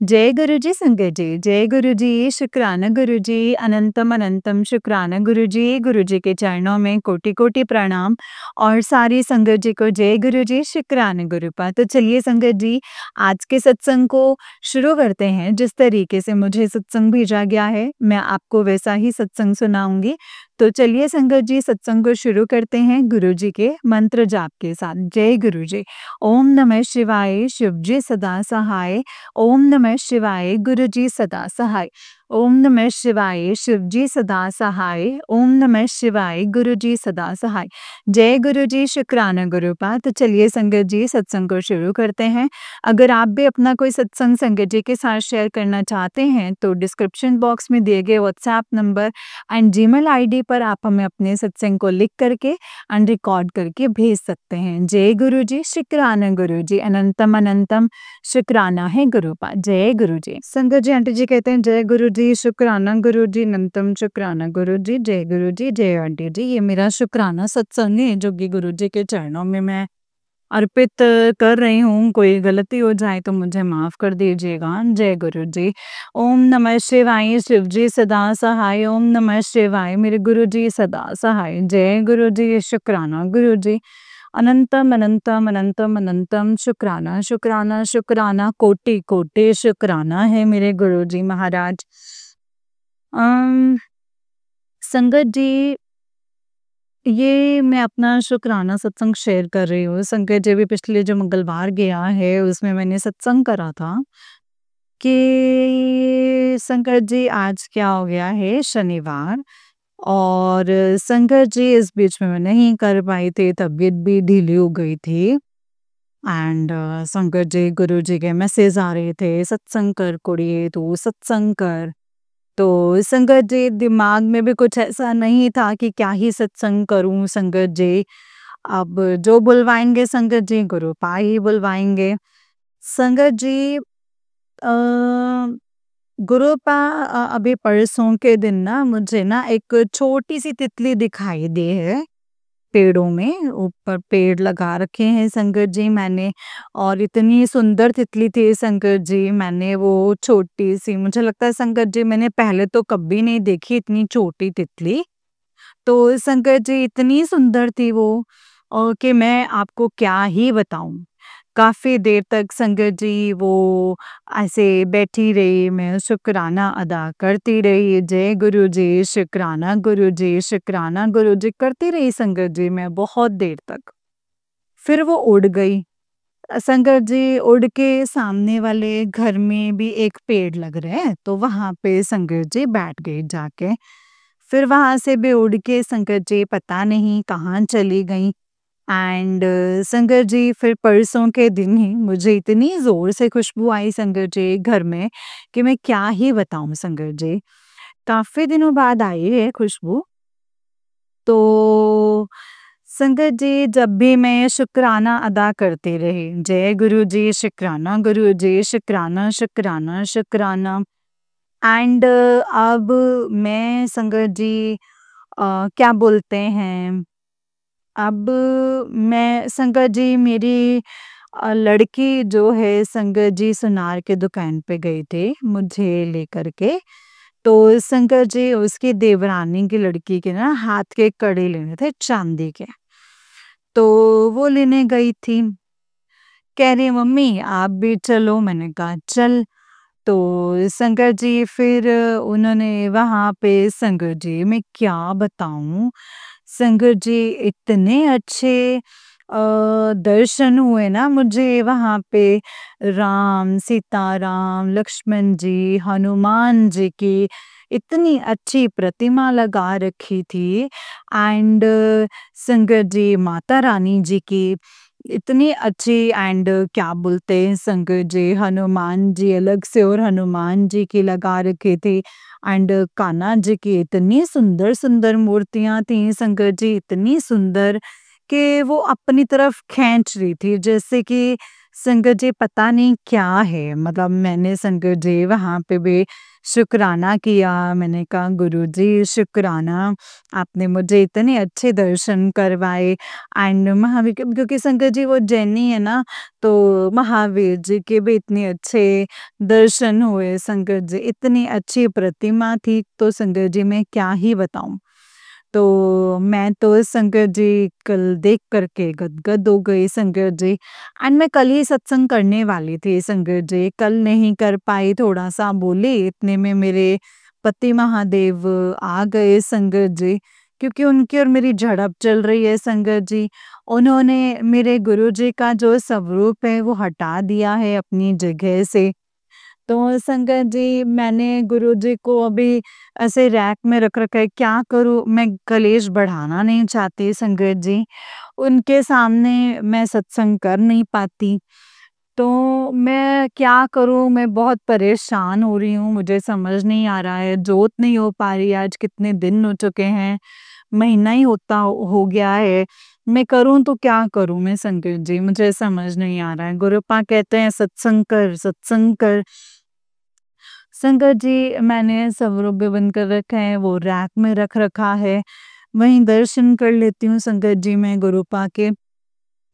जय गुरु जी संगत जी, जय गुरु जी, शुक्राना गुरु जी, अनंतम अनंतम शुक्राना गुरु जी के चरणों में कोटि-कोटि प्रणाम और सारी संगत जी को जय गुरु जी, शुक्राना गुरुपा। तो चलिए संगत जी, आज के सत्संग को शुरू करते हैं। जिस तरीके से मुझे सत्संग भेजा गया है, मैं आपको वैसा ही सत्संग सुनाऊँगी। तो चलिए संगत जी, सत्संग को शुरू करते हैं गुरु जी के मंत्र जाप के साथ। जय गुरु जी। ओम नमः शिवाय, शिव जी सदा सहाय। ओम नमः शिवाय, गुरु जी सदा सहाय। ओम नमः शिवाय, शिव जी सदा सहाय। ओम नमः शिवाय, गुरु जी सदा सहाय। जय गुरु जी, शुक्राना गुरुपा। तो चलिए संगत जी, सत्संग को शुरू करते हैं। अगर आप भी अपना कोई सत्संग संगत जी के साथ शेयर करना चाहते हैं तो डिस्क्रिप्शन बॉक्स में दिए गए WhatsApp number and Gmail ID पर आप हमें अपने सत्संग को लिख करके एंड रिकॉर्ड करके भेज सकते हैं। जय गुरु जी, शुक्राना गुरु जी, अनंतम अनंतम शुक्राना है गुरुपा। जय गुरु जी। संगत जी, आंटी जी कहते हैं जय गुरु जी, शुक्राना गुरु जी, अनंतम शुक्राना गुरु जी, जय गुरु जी, जय आंटी जी। ये मेरा शुक्राना सत्संग है जो कि गुरु जी के चरणों में मैं अर्पित कर रही हूँ। कोई गलती हो जाए तो मुझे माफ कर दीजिएगा। जय गुरु जी। ओम नमः शिवाय, शिव जी सदा सहाय। ओम नमः शिवाय, मेरे गुरु जी सदा सहाय। जय गुरु जी, शुक्राना गुरु जी, अनंतम अनंतम अनंतम अनंतम शुक्राना शुक्राना शुक्राना कोटि कोटि शुक्राना है मेरे गुरु जी महाराज। अम संगत जी, ये मैं अपना शुक्राना सत्संग शेयर कर रही हूँ। संगत जी, भी पिछले जो मंगलवार गया है उसमें मैंने सत्संग करा था कि संगत जी आज क्या हो गया है शनिवार, और संगत जी इस बीच में मैं नहीं कर पाई थी, तबीयत भी ढीली हो गई थी। एंड संगत जी, गुरु जी के मैसेज आ रहे थे सत्संग कर कुड़िए, तो सत्संग कर। तो संगत जी, दिमाग में भी कुछ ऐसा नहीं था कि क्या ही सत्संग करूं संगत जी। अब जो बुलवाएंगे संगत जी, गुरु पा ही बुलवाएंगे संगत जी। गुरु पा अभी परसों के दिन ना मुझे ना एक छोटी सी तितली दिखाई दी है पेड़ों में। ऊपर पेड़ लगा रखे हैं संगत जी मैंने, और इतनी सुंदर तितली थी संगत जी। मैंने वो छोटी सी, मुझे लगता है संगत जी मैंने पहले तो कभी नहीं देखी इतनी छोटी तितली। तो संगत जी, इतनी सुंदर थी वो, और कि मैं आपको क्या ही बताऊं। काफी देर तक संगत जी वो ऐसे बैठी रही, मैं शुक्राना अदा करती रही। जय गुरु जी, शुक्राना गुरु जी, शुक्राना गुरु जी करती रही संगत जी मैं बहुत देर तक। फिर वो उड़ गई संगत जी। उड़ के सामने वाले घर में भी एक पेड़ लग रहा है, तो वहां पे संगत जी बैठ गई जाके। फिर वहां से भी उड़ के संगत जी पता नहीं कहाँ चली गई। एंड संगत जी, फिर परसों के दिन ही मुझे इतनी जोर से खुशबू आई संगत जी घर में कि मैं क्या ही बताऊं संगत जी। काफी दिनों बाद आई है खुशबू। तो संगत जी, जब भी मैं शुक्राना अदा करती रही, जय गुरु जी, शुक्राना गुरु जी, शुक्राना शुक्राना शुक्राना। एंड अब मैं संगत जी क्या बोलते हैं, अब मैं संगत जी, मेरी लड़की जो है संगत जी सुनार के दुकान पे गई थी मुझे लेकर के। तो संगत जी, उसकी देवरानी की लड़की के ना हाथ के कड़े लेने थे चांदी के, तो वो लेने गई थी। कह रही मम्मी आप भी चलो, मैंने कहा चल। तो संगत जी, फिर उन्होंने वहाँ पे संगत जी, मैं क्या बताऊँ संगत जी, इतने अच्छे दर्शन हुए ना मुझे वहाँ पे। राम, सीताराम, लक्ष्मण जी, हनुमान जी की इतनी अच्छी प्रतिमा लगा रखी थी। एंड संगत जी, माता रानी जी की इतनी अच्छी, एंड क्या बोलते हैं संगत जी, हनुमान जी अलग से और हनुमान जी की लगा रखी थी। एंड कान्हा जी की इतनी सुंदर सुंदर मूर्तियां थी संगत जी, इतनी सुंदर कि वो अपनी तरफ खींच रही थी, जैसे कि संगत जी पता नहीं क्या है, मतलब मैंने संगत जी वहाँ पे भी शुक्राना किया। मैंने कहा गुरुजी शुक्राना, आपने मुझे इतने अच्छे दर्शन करवाए। एंड महावीर के, क्योंकि संगत जी वो जैनी है ना, तो महावीर जी के भी इतने अच्छे दर्शन हुए। संगत जी इतनी अच्छी प्रतिमा थी, तो संगत जी मैं क्या ही बताऊं। तो मैं तो संगत जी कल देख करके गदगद हो गई संगत जी। एंड मैं कल ही सत्संग करने वाली थी संगत जी, कल नहीं कर पाई, थोड़ा-सा बोली, इतने में मेरे पति महादेव आ गए संगत जी, क्योंकि उनकी और मेरी झड़प चल रही है संगत जी। उन्होंने मेरे गुरुजी का जो स्वरूप है वो हटा दिया है अपनी जगह से। तो संगत जी मैंने गुरुजी को अभी ऐसे रैक में रख रखा है, क्या करूँ? मैं कलेश बढ़ाना नहीं चाहती संगत जी, उनके सामने मैं सत्संग कर नहीं पाती। तो मैं क्या करूँ? मैं बहुत परेशान हो रही हूँ, मुझे समझ नहीं आ रहा है, जोत नहीं हो पा रही। आज कितने दिन हो चुके हैं, महीना ही होता हो गया है। मैं करूँ तो क्या करूँ मैं संगत जी? मुझे समझ नहीं आ रहा है। गुरुपा कहते हैं सत्संग कर, सत्संग कर। संगत जी मैंने स्वरूप भी बंद कर रखा है, वो रैक में रख रखा है, वहीं दर्शन कर लेती हूँ संगत जी मैं गुरुपा के।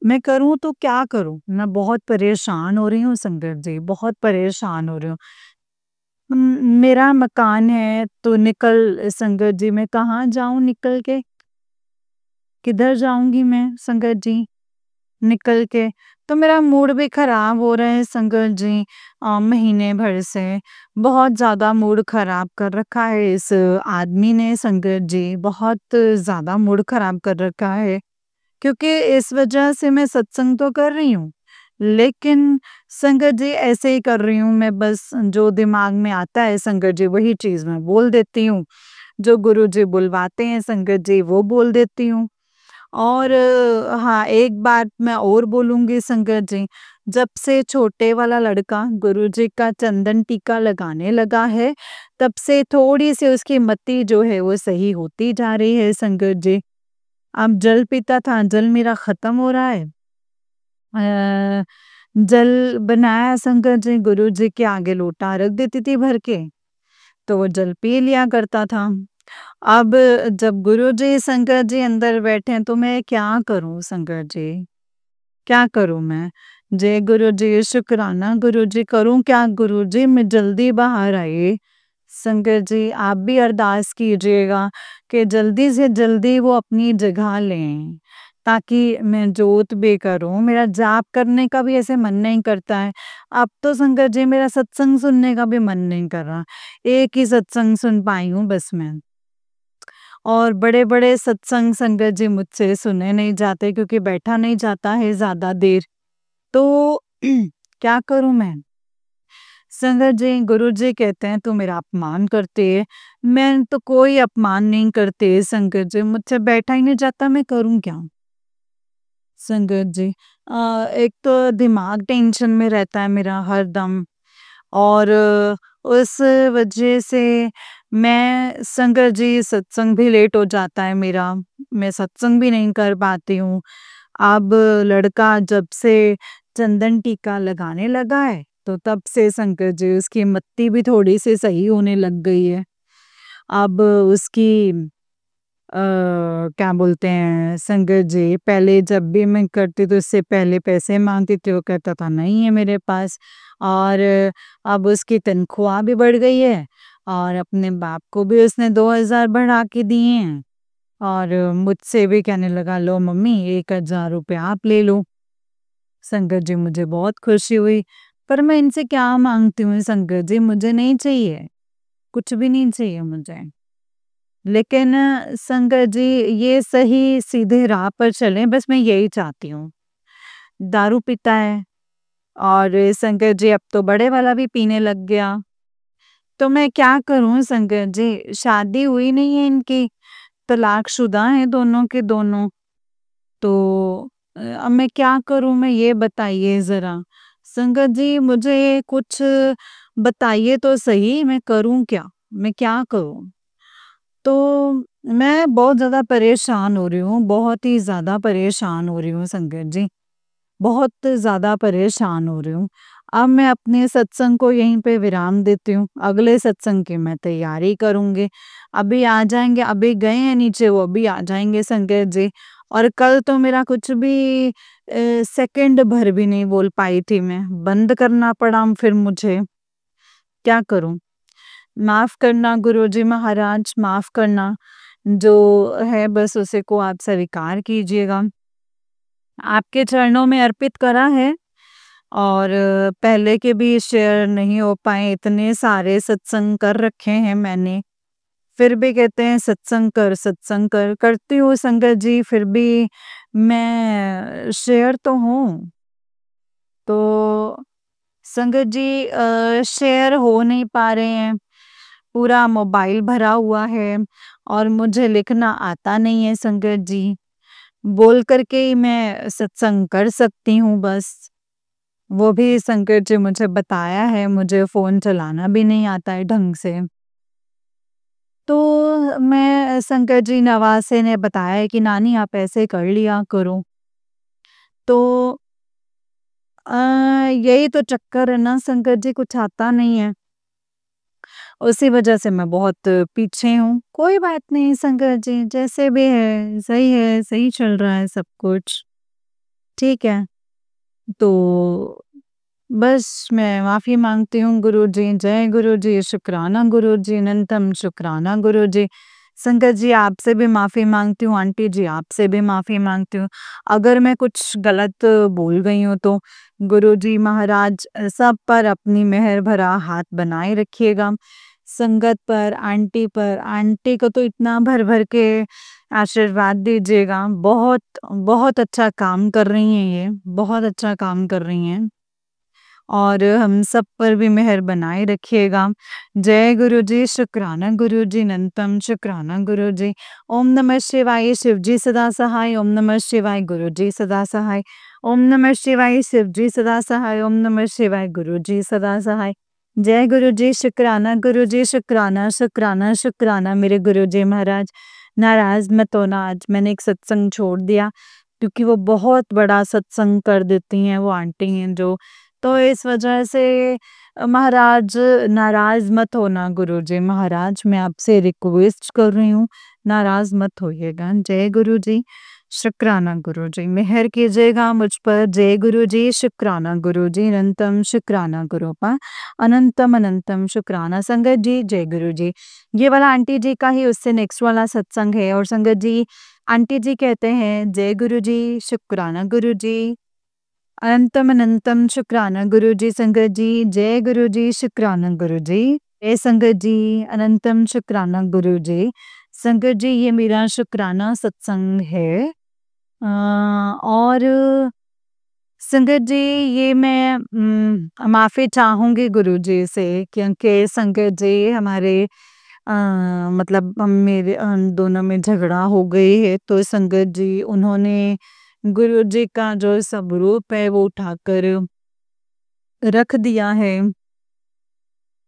मैं करूँ तो क्या करूँ? मैं बहुत परेशान हो रही हूँ संगत जी, बहुत परेशान हो रही हूँ। उम, मेरा मकान है तो निकल संगत जी, मैं कहाँ जाऊँ निकल के? किधर जाऊँगी मैं संगत जी निकल के? तो मेरा मूड भी खराब हो रहा है संगत जी, महीने भर से। बहुत ज़्यादा मूड खराब कर रखा है इस आदमी ने संगत जी, बहुत ज़्यादा मूड खराब कर रखा है। क्योंकि इस वजह से मैं सत्संग तो कर रही हूँ, लेकिन संगत जी ऐसे ही कर रही हूँ मैं, बस जो दिमाग में आता है संगत जी वही चीज़ मैं बोल देती हूँ। जो गुरुजी बुलवाते हैं संगत जी वो बोल देती हूँ। और हाँ, एक बात मैं और बोलूँगी संगत जी, जब से छोटे वाला लड़का गुरुजी का चंदन टीका लगाने लगा है, तब से थोड़ी-सी उसकी मति जो है वो सही होती जा रही है संगत जी। अब जल पीता था, जल मेरा खत्म हो रहा है। अ, जल बनाया संगत जी, गुरुजी के आगे लोटा रख देती थी भर के, तो वो जल पी लिया करता था। अब जब गुरुजी संगत जी अंदर बैठे हैं, तो मैं क्या करूँ संगत जी? क्या करूँ मैं? जय गुरुजी, शुक्राना गुरुजी, करूँ क्या गुरुजी? मैं जल्दी बाहर आइए। संगत जी आप भी अरदास कीजिएगा कि जल्दी से जल्दी वो अपनी जगह लें, ताकि मैं जोत भी करूँ। मेरा जाप करने का भी ऐसे मन नहीं करता है। अब तो संगत जी मेरा सत्संग सुनने का भी मन नहीं कर रहा। एक ही सत्संग सुन पाई हूँ बस मैं। और बड़े-बड़े सत्संग संगत जी मुझसे सुने नहीं जाते, क्योंकि बैठा नहीं जाता है ज़्यादा देर। तो क्या करूँ मैं? संगत जी, गुरुजी कहते हैं तू मेरा अपमान करती है। मैं तो कोई अपमान नहीं करती संगत जी, मुझसे बैठा ही नहीं जाता, मैं करूँ क्या? संगत जी एक तो दिमाग टेंशन में रहता है मेरा हरदम, और उस वजह से मैं संगत जी सत्संग भी लेट हो जाता है मेरा, मैं सत्संग भी नहीं कर पाती हूँ। अब लड़का जब से चंदन टीका लगाने लगा है, तो तब से संगत जी उसकी मत्ती भी थोड़ी-सी सही होने लग गई है। अब उसकी क्या बोलते हैं संगत जी, पहले जब भी मैं करती तो उससे पहले पैसे माँगती थी, वो कहता था नहीं है मेरे पास। और अब उसकी तनख्वाह भी बढ़ गई है, और अपने बाप को भी उसने 2000 बढ़ा के दिए हैं, और मुझसे भी कहने लगा लो मम्मी 1000 रुपए आप ले लो। संगत जी मुझे बहुत खुशी हुई, पर मैं इनसे क्या माँगती हूँ संगत जी, मुझे नहीं चाहिए, कुछ भी नहीं चाहिए मुझे। लेकिन संगत जी ये सही सीधे राह पर चलें, बस मैं यही चाहती हूँ। दारू पीता है, और संगत जी अब तो बड़े वाला भी पीने लग गया। तो मैं क्या करूँ संगत जी? शादी हुई नहीं है इनकी, तलाकशुदा हैं दोनों के दोनों। तो अब मैं क्या करूँ, मैं ये बताइए ज़रा? संगत जी मुझे कुछ बताइए तो सही, मैं करूँ क्या? मैं क्या करूँ? तो मैं बहुत ज़्यादा परेशान हो रही हूँ, बहुत ही ज़्यादा परेशान हो रही हूँ संगत जी। बहुत ज़्यादा परेशान हो रही हूँ। अब मैं अपने सत्संग को यहीं पे विराम देती हूँ, अगले सत्संग की मैं तैयारी करूँगी। अभी आ जाएँगे, अभी गए हैं नीचे, वो अभी आ जाएँगे संगत जी। और कल तो मेरा कुछ भी सेकंड भर भी नहीं बोल पाई थी मैं, बंद करना पड़ा फिर मुझे, क्या करूँ? माफ़ करना गुरुजी महाराज, माफ़ करना। जो है बस उसी को आप स्वीकार कीजिएगा। आपके चरणों में अर्पित करा है। और पहले के भी शेयर नहीं हो पाए, इतने सारे सत्संग कर रखे हैं मैंने। फिर भी कहते हैं सत्संग कर, करती हूँ संगत जी, फिर भी मैं शेयर तो हूँ। तो संगत जी शेयर हो नहीं पा रहे हैं, पूरा मोबाइल भरा हुआ है और मुझे लिखना आता नहीं है संगत जी। बोल कर के ही मैं सत्संग कर सकती हूँ बस। वो भी संकट जी मुझे बताया है, मुझे फ़ोन चलाना भी नहीं आता है ढंग से। तो मैं संकट जी नवासे ने बताया है कि नानी आप ऐसे कर लिया करो। तो अ, यही तो चक्कर है ना संकट जी, कुछ आता नहीं है। उसी वजह से मैं बहुत पीछे हूँ। कोई बात नहीं संकट जी, जैसे भी है, सही चल रहा है सब कुछ। ठीक है। तो बस मैं माफ़ी माँगती हूँ गुरुजी, जय गुरुजी, शुक्राना गुरुजी, अनंतम शुक्राना गुरुजी। संगत जी आपसे भी माफ़ी माँगती हूँ, आंटी जी आपसे भी माफ़ी माँगती हूँ। अगर मैं कुछ गलत बोल गई हूँ तो गुरुजी महाराज सब पर अपनी मेहर भरा हाथ बनाए रखिएगा। संगत पर, आंटी को तो इतना भर-भर के आशीर्वाद दीजिएगा। बहुत, बहुत अच्छा काम कर रही हैं ये, बहुत अच्छा काम कर रही हैं। और हम सब पर भी मेहर बनाए रखिएगा। जय गुरु जी, शुक्राना गुरु जी, अनंतम शुक्राना गुरु जी। ओम नमः शिवाय, शिव जी सदा सहाय। ओम नमः शिवाय, गुरु जी सदा सहाय। ओम नमः शिवाय, शिव जी सदा सहाय। ओम नमः शिवाय, गुरु जी सदा सहाय। जय गुरु जी, शुक्राना गुरु जी, शुक्राना शुक्राना शुक्राना मेरे गुरु जी महाराज। नाराज मत होना, आज मैंने एक सत्संग छोड़ दिया क्योंकि वो बहुत बड़ा सत्संग कर देती हैं, वो आंटी हैं जो। तो इस वजह से महाराज नाराज़ मत होना गुरुजी महाराज, मैं आपसे रिक्वेस्ट कर रही हूँ, नाराज़ मत होइएगा। जय गुरुजी, शुक्राना गुरुजी, मेहर कीजिएगा मुझ पर। जय गुरुजी, शुक्राना गुरुजी, अनंतम शुक्राना गुरुपा, अनंतम अनंतम शुक्राना। संगत जी, जय गुरुजी। ये वाला आंटी जी का ही उससे नेक्स्ट वाला सत्संग है और संगत जी, आंटी जी कहते हैं, जय गुरुजी, शुक्राना गुरुजी, अनंतम अनंतम शुक्राना गुरुजी। संगत जी, जय गुरुजी, शुक्राना गुरुजी। जय संगत जी, अनंतम शुक्राना गुरुजी। संगत जी, ये मेरा शुक्राना सत्संग है। और संगत जी, ये मैं माफ़ी चाहूँगी गुरुजी से क्योंकि संगत जी हमारे अ, मतलब मेरे दोनों में झगड़ा हो गई है, तो संगत जी उन्होंने गुरुजी का जो स्वरूप है वो उठाकर रख दिया है।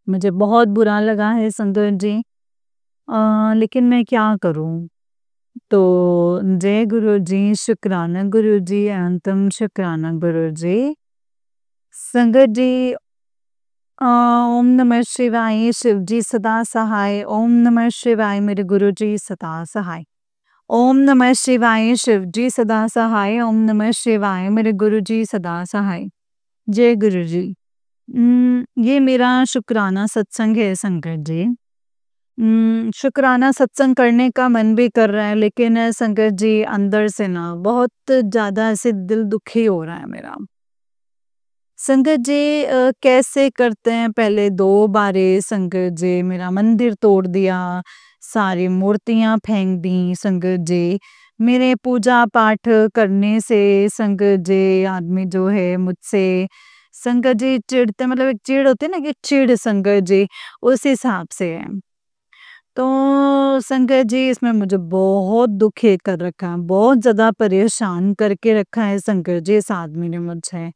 मुझे बहुत बुरा लगा है संगत जी। लेकिन मैं क्या करूँ? तो जय गुरु जी, शुक्राना गुरु जी, अनंतम शुक्राना गुरु जी। संगत जी ओम नमः शिवाय, शिव जी सदा सहाय। ओम नमः शिवाय, मेरे गुरु जी सदा सहाय। ओम नमः शिवाय, शिव जी सदा सहाय। ओम नमः शिवाय, मेरे गुरु जी सदा सहाय। जय गुरु जी। ये मेरा शुक्राना सत्संग है संगत जी। शुक्राना सत्संग करने का मन भी कर रहा है लेकिन संगत जी अंदर से ना बहुत ज़्यादा ऐसे दिल दुखी हो रहा है मेरा। संगत जी कैसे करते हैं, पहले 2 बारे संगत जी मेरा मंदिर तोड़ दिया, सारी मूर्तियाँ फेंक दी संगत जी। मेरे पूजा पाठ करने से संगत जी आदमी जो है मुझसे संगत जी चिढ़ते, मतलब एक चिढ़ होती है ना कि चिढ़ संगत जी, उस हिसाब से है। तो संगत जी इसमें मुझे बहुत दुखी कर रखा है, बहुत ज़्यादा परेशान करके रखा है संगत जी इस आदमी ने मुझे।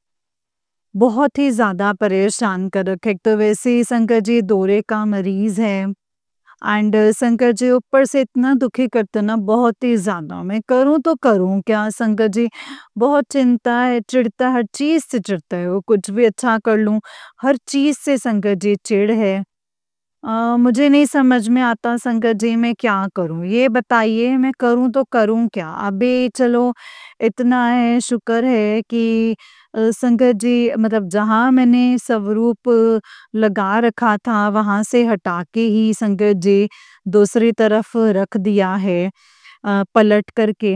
बहुत ही ज़्यादा परेशान कर रखा है। एक तो वैसे ही संगत जी दौरे का मरीज़ है एंड संकट जी ऊपर से इतना दुखी करते ना, बहुत ही ज़्यादा। मैं करूँ तो करूँ क्या? संकट जी बहुत चिंता है, चिढ़ता, हर चीज़ से चिढ़ता है वो। कुछ भी अच्छा कर लूँ, हर चीज़ से संकट जी चिढ़ है। मुझे नहीं समझ में आता संकट जी मैं क्या करूँ? ये बताइए मैं करूँ तो करूँ क्या? अभी चलो इतना है, शुक्र है कि संकट जी मतलब जहाँ मैंने स्वरूप लगा रखा था वहाँ से हटा के ही संकट जी दूसरी तरफ रख दिया है पलट करके।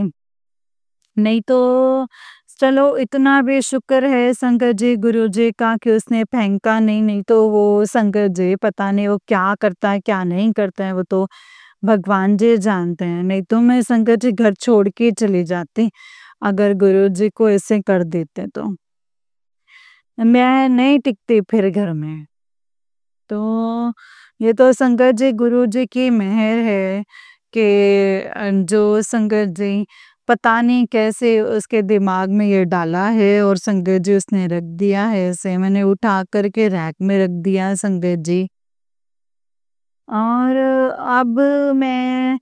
नहीं तो चलो इतना भी शुक्र है शंकर जी गुरु जी का कि उसने फेंका नहीं, नहीं तो वो शंकर जी पता नहीं वो क्या करता है क्या नहीं करता है, वो तो भगवान जी जानते हैं। नहीं तो मैं शंकर जी घर छोड़ के चली जाती अगर गुरु जी को ऐसे कर देते तो। मैं नहीं टिकती फिर घर में। तो ये तो शंकर जी गुरु जी की मेहर है कि जो शंकर जी पता नहीं कैसे उसके दिमाग में ये डाला है और शंकर जी उसने रख दिया है ऐसे। मैंने उठा करके रैक में रख दिया शंकर जी। और अब मैं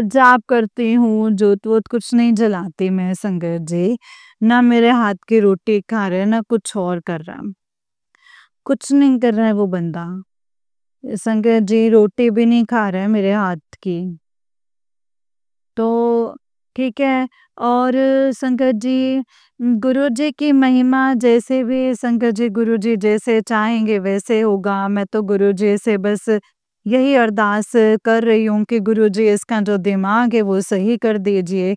जाप करती हूँ, जोत-वोत कुछ नहीं जलाती मैं शंकर जी। ना मेरे हाथ की रोटी खा रहा है, ना कुछ और कर रहा। कुछ नहीं कर रहा है वो बंदा। शंकर जी रोटी भी नहीं खा रहा है मेरे हाथ की। तो ठीक है। और शंकर जी गुरुजी की महिमा जैसे भी शंकर जी गुरुजी जैसे चाहेंगे वैसे होगा। मैं तो गुरुजी से बस यही अरदास कर रही हूँ कि गुरुजी इसका जो दिमाग है वो सही कर दीजिए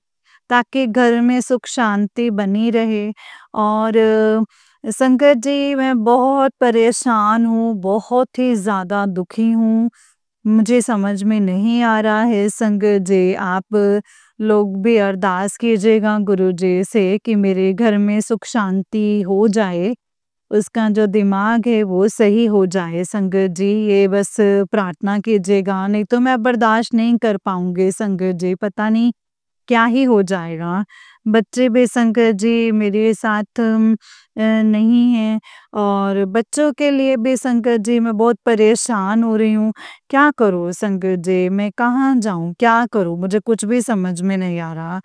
ताकि घर में सुख शांति बनी रहे। और शंकर जी मैं बहुत परेशान हूँ, बहुत ही ज़्यादा दुखी हूँ। मुझे समझ में नहीं आ रहा है संगत जी, आप लोग भी अरदास कीजिएगा गुरु जी से कि मेरे घर में सुख शांति हो जाए, उसका जो दिमाग है वो सही हो जाए संगत जी, ये बस प्रार्थना कीजिएगा। नहीं तो मैं बर्दाश्त नहीं कर पाऊँगी संगत जी, पता नहीं क्या ही हो जाएगा। बच्चे भी शंकर जी मेरे साथ नहीं हैं और बच्चों के लिए भी शंकर जी मैं बहुत परेशान हो रही हूँ। क्या करूँ शंकर जी? मैं कहाँ जाऊँ? क्या करूँ? मुझे कुछ भी समझ में नहीं आ रहा।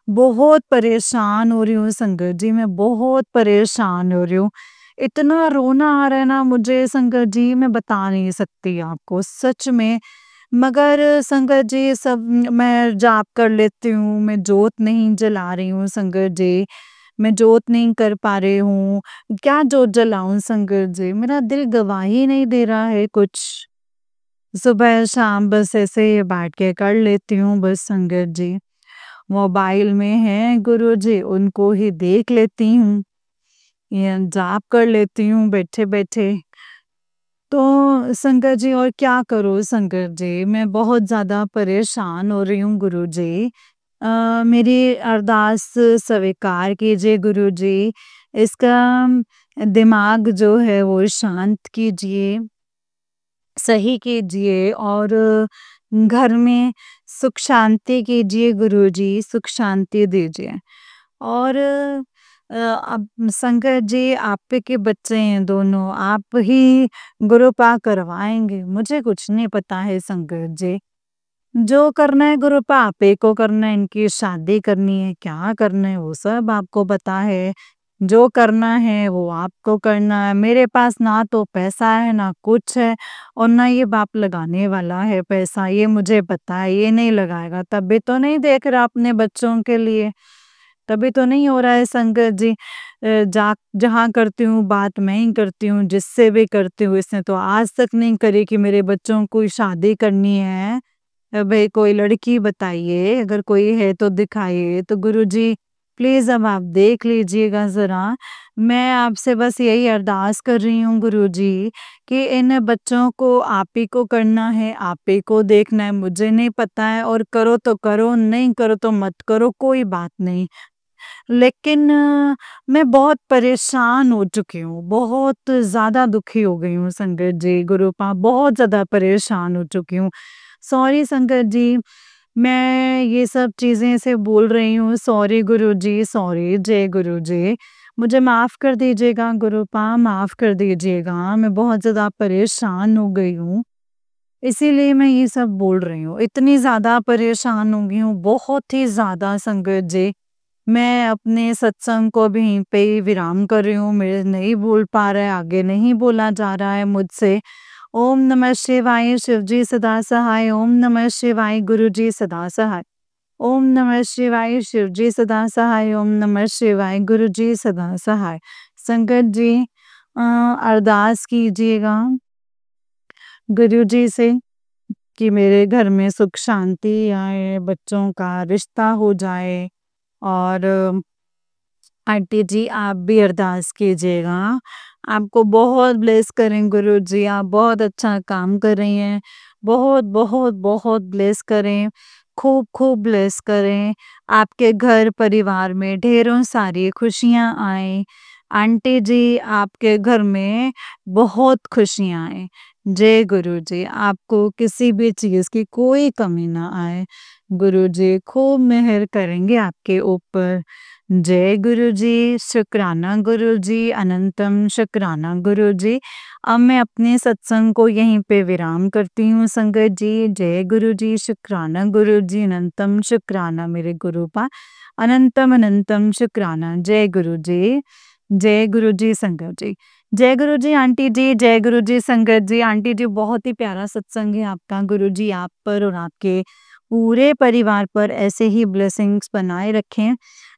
बहुत परेशान हो रही हूँ शंकर जी, मैं बहुत परेशान हो रही हूँ। इतना रोना आ रहा है ना मुझे शंकर जी, मैं बता नहीं सकती आपको सच में। मगर संगत जी सब मैं जाप कर लेती हूँ, मैं जोत नहीं जला रही हूँ संगत जी, मैं जोत नहीं कर पा रही हूँ। क्या जोत जलाऊँ संगत जी? मेरा दिल गवाही नहीं दे रहा है कुछ। सुबह शाम बस ऐसे ही बैठ के कर लेती हूँ बस संगत जी। मोबाइल में हैं गुरुजी, उनको ही देख लेती हूँ, या जाप कर लेती हूँ बैठे-बैठे। तो शंकर जी और क्या करूँ शंकर जी? मैं बहुत ज़्यादा परेशान हो रही हूँ गुरुजी। मेरी अरदास स्वीकार कीजिए गुरुजी। इसका दिमाग जो है वो शांत कीजिए, सही कीजिए और घर में सुख शांति कीजिए गुरुजी, सुख शांति दीजिए। और अब शंकर जी आप ही के बच्चे हैं दोनों, आप ही गुरुपा करवाएँगे, मुझे कुछ नहीं पता है शंकर जी। जो करना है गुरुपा आप ही को करना है, इनकी शादी करनी है, क्या करना है वो सब आपको पता है। जो करना है वो आपको करना है, मेरे पास ना तो पैसा है, ना कुछ है और ना ये बाप लगाने वाला है पैसा, ये मुझे पता है, ये नहीं लगाएगा। तभी तो नहीं देख रहा अपने बच्चों के लिए। तभी तो नहीं हो रहा है संगत जी। जा जहाँ करती हूँ बात मैं ही करती हूँ, जिससे भी करती हूँ इसने तो आज तक नहीं करी कि मेरे बच्चों को शादी करनी है। भई कोई लड़की बताइए, अगर कोई है तो दिखाइए। तो गुरुजी प्लीज़ अब आप देख लीजिएगा ज़रा। मैं आपसे बस यही अरदास कर रही हूँ गुरुजी कि इन बच्चों को आप ही को करना है, आप ही को देखना है, मुझे नहीं पता है और करो तो करो, नहीं करो तो मत करो, कोई बात नहीं। लेकिन मैं बहुत परेशान हो चुकी हूँ, बहुत ज़्यादा दुखी हो गई हूँ संगत जी, गुरुपा बहुत ज़्यादा परेशान हो चुकी हूँ। सॉरी संगत जी, मैं ये सब चीज़ें ऐसे बोल रही हूँ, सॉरी गुरुजी, सॉरी, जय गुरुजी। मुझे माफ़ कर दीजिएगा गुरुपा, माफ़ कर दीजिएगा, मैं बहुत ज़्यादा परेशान हो गई हूँ। इसीलिए मैं ये सब बोल रही हूँ। इतनी ज़्यादा परेशान हो गई हूँ, बहुत ही ज़्यादा संगत जी। मैं अपने सत्संग को भी यहीं पे ही विराम कर रही हूँ। मेरे नहीं बोल पा रहा है, आगे नहीं बोला जा रहा है मुझसे। ओम नमः शिवाय, शिव जी सदा सहाय। ओम नमः शिवाय, गुरु जी सदा सहाय। ओम नमः शिवाय, शिव जी सदा सहाय। ओम नमः शिवाय, गुरु जी सदा सहाय। संगत जी, अरदास कीजिएगा गुरु जी से कि मेरे घर में सुख शांति आए, बच्चों का रिश्ता हो जाए। और आंटी जी, आप भी अरदास कीजिएगा। आपको बहुत ब्लेस करें गुरु जी, आप बहुत अच्छा काम कर रही हैं। बहुत बहुत बहुत ब्लेस करें, खूब खूब ब्लेस करें। आपके घर परिवार में ढेरों सारी खुशियाँ आए। आंटी जी, आपके घर में बहुत खुशियाँ आए। जय गुरु जी, आपको किसी भी चीज़ की कोई कमी ना आए। गुरु जी खूब मेहर करेंगे आपके ऊपर। जय गुरु जी, शुक्राना गुरु जी, अनंतम शुक्राना गुरु जी। अब मैं अपने सत्संग को यहीं पे विराम करती हूँ संगत जी। जय गुरु जी, शुक्राना गुरु जी, अनंतम शुक्राना मेरे गुरुपा, अनंतम अनंतम शुक्राना। जय गुरु जी, जय गुरु जी संगत जी। जय गुरु जी आंटी जी, जय गुरु जी संगत जी। आंटी जी, बहुत ही प्यारा सत्संग है आपका। गुरु जी आप पर और आपके पूरे परिवार पर ऐसे ही ब्लेसिंग्स बनाए रखें।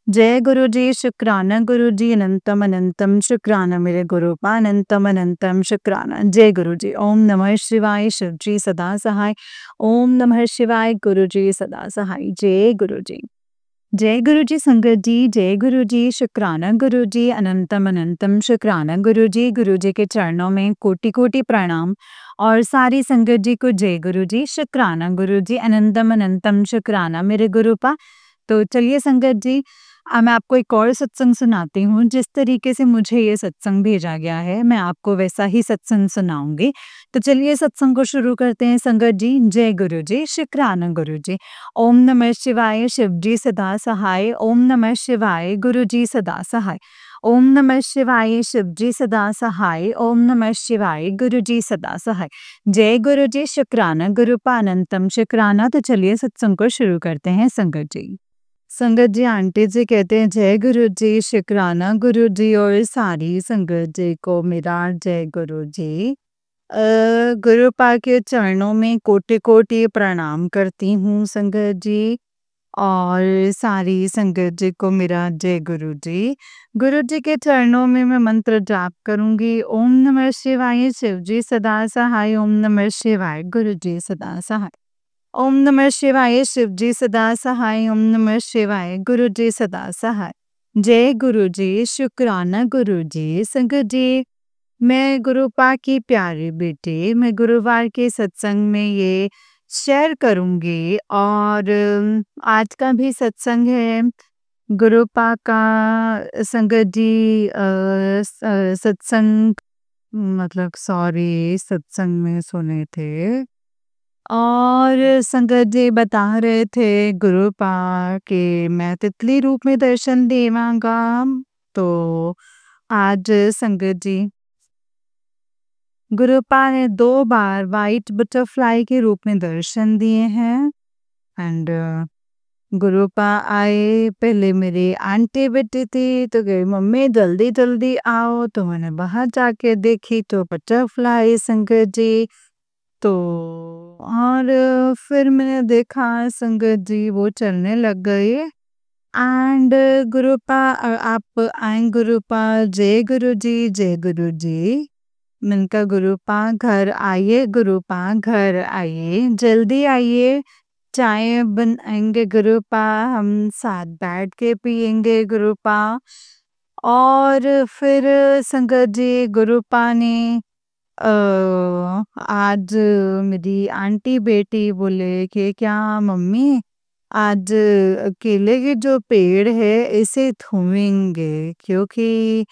जय गुरु जी, शुक्राना गुरु जी, अनंतम अनंतम शुक्राना मेरे गुरुपा, अनंतम अनंतम शुक्राना। जय गुरु जी। ओम नमः शिवाय, शिव जी सदा सहाय। ओम नमः शिवाय, गुरु जी सदा सहाय। जय गुरु जी। जय गुरु जी संगत जी, जय गुरु जी, शुक्राना गुरु जी, अनंतम अनंतम शुक्राना गुरु जी। गुरु जी के चरणों में कोटि कोटि प्रणाम। और सारी संगत जी को जय गुरु जी, शुक्राना गुरु जी, अनंतम अनंतम शुक्राना मेरे गुरुपा। तो चलिए संगत जी, मैं आपको एक और सत्संग सुनाती हूँ। जिस तरीके से मुझे ये सत्संग भेजा गया है, मैं आपको वैसा ही सत्संग सुनाऊंगी। तो चलिए सत्संग को शुरू करते हैं संगत जी। जय गुरु जी, शुक्राना गुरु जी। ओम नमः शिवाय, शिव जी सदा सहाय। ओम नमः शिवाय, गुरु जी सदा सहाय। ओम नमः शिवाय, शिव जी सदा सहाय। ओम नमः शिवाय, गुरु जी सदा सहाय। जय गुरु जी, शुक्राना गुरुपा, अनंतम शुक्राना। तो चलिए सत्संग को शुरू करते हैं संगत जी। संगत जी, आंटी जी कहते हैं जय गुरु जी, शुक्राना गुरु जी, और सारी संगत जी को मेरा जय गुरु जी। गुरुपा के चरणों में कोटि कोटि प्रणाम करती हूँ संगत जी। और सारी संगत जी को मेरा जय गुरु जी। गुरु जी के चरणों में मैं मंत्र जाप करूंगी। ओम नमः शिवाय, शिव जी सदा सहाय। ओम नमः शिवाय, गुरु जी सदा सहाय। ओम नमः शिवाय, शिव जी सदा सहाय। ओम नमः शिवाय, गुरु जी सदा सहाय। जय गुरु जी, शुक्राना गुरु जी। संगत जी, मैं गुरुपा की प्यारी बेटी, मैं गुरुवार के सत्संग में ये शेयर करूंगी। और आज का भी सत्संग है गुरुपा का। संगत जी, सत्संग मतलब सॉरी, सत्संग में सुने थे। और संगत जी बता रहे थे गुरुपा के मैं तितली रूप में दर्शन देवांगा। तो आज संगत जी, गुरुपा ने 2 बार व्हाइट बटरफ्लाई के रूप में दर्शन दिए हैं। एंड गुरुपा आए, पहले मेरी आंटी बैठी थी तो गई मम्मी जल्दी जल्दी आओ। तो मैंने बाहर जाके देखी तो बटरफ्लाई संगत जी। तो और फिर मैंने देखा संगत जी वो चलने लग गई। एंड गुरुपा, आप आए गुरुपा, जय गुरु जी, जय गुरु जी। मैंने कहा गुरुपा घर आइए, गुरुपा घर आइए, जल्दी आइए, चाय बनाएंगे गुरुपा, हम साथ बैठ के पिएंगे गुरुपा। और फिर संगत जी, गुरुपा ने अ, आज मेरी आंटी बेटी बोले कि क्या मम्मी, आज केले के जो पेड़ है इसे धोएंगे क्योंकि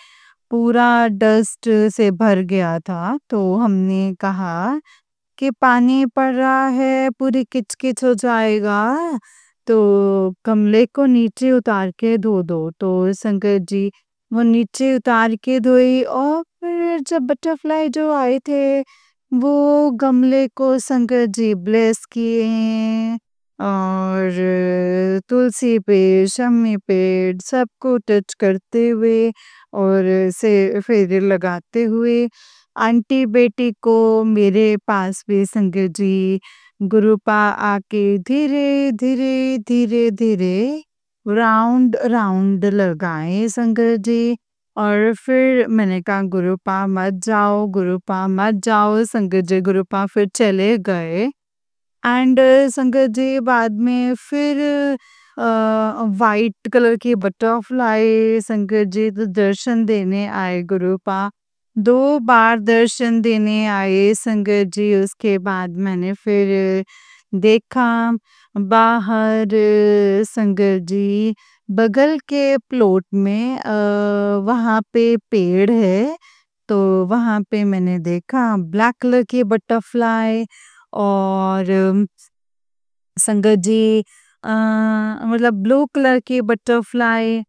पूरा डस्ट से भर गया था। तो हमने कहा कि पानी पड़ रहा है, पूरी किचकिच हो जाएगा, तो गमले को नीचे उतार के धो दो। तो संगत जी वो नीचे उतार के धोई। और फिर जब बटरफ्लाई जो आए थे वो गमले को शंकर जी ब्लेस किए और तुलसी पेड़, शमी पेड़ सबको टच करते हुए और से फेरे लगाते हुए आंटी बेटी को मेरे पास भी शंकर जी गुरुपा आके धीरे धीरे धीरे धीरे राउंड राउंड लगाए शंकर जी। और फिर मैंने कहा गुरुपा मत जाओ शंकर जी। गुरुपा फिर चले गए एंड शंकर जी बाद में फिर वाइट कलर की बटरफ्लाई शंकर जी तो दर्शन देने आए गुरुपा। 2 बार दर्शन देने आए शंकर जी। उसके बाद मैंने फिर देखा बाहर शंकर जी बगल के प्लॉट में वहाँ पे पेड़ है तो वहाँ पे मैंने देखा ब्लैक कलर की बटरफ्लाई और शंकर जी मतलब ब्लू कलर की बटरफ्लाई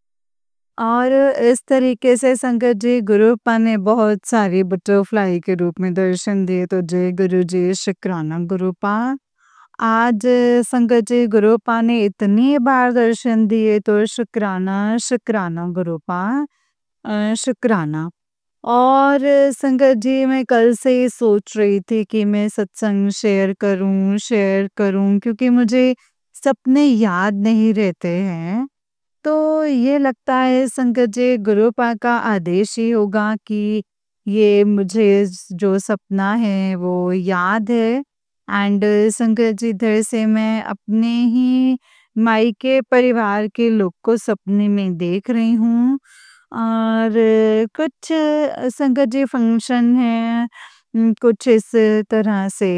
और इस तरीके से शंकर जी गुरुपा ने बहुत सारी बटरफ्लाई के रूप में दर्शन दिए। तो जय गुरु जी शुक्राना गुरुपा। आज शंकर जी गुरुपा ने इतनी बार दर्शन दिए तो शुक्राना शुक्राना गुरुपा शुक्राना। और संगत जी मैं कल से ही सोच रही थी कि मैं सत्संग शेयर करूं क्योंकि मुझे सपने याद नहीं रहते हैं। तो ये लगता है संगत जी गुरुपा का आदेश ही होगा कि ये मुझे जो सपना है वो याद है एंड संगत जी इधर से मैं अपने ही मायके परिवार के लोग को सपने में देख रही हूँ और कुछ संगत जी फंक्शन है कुछ इस तरह से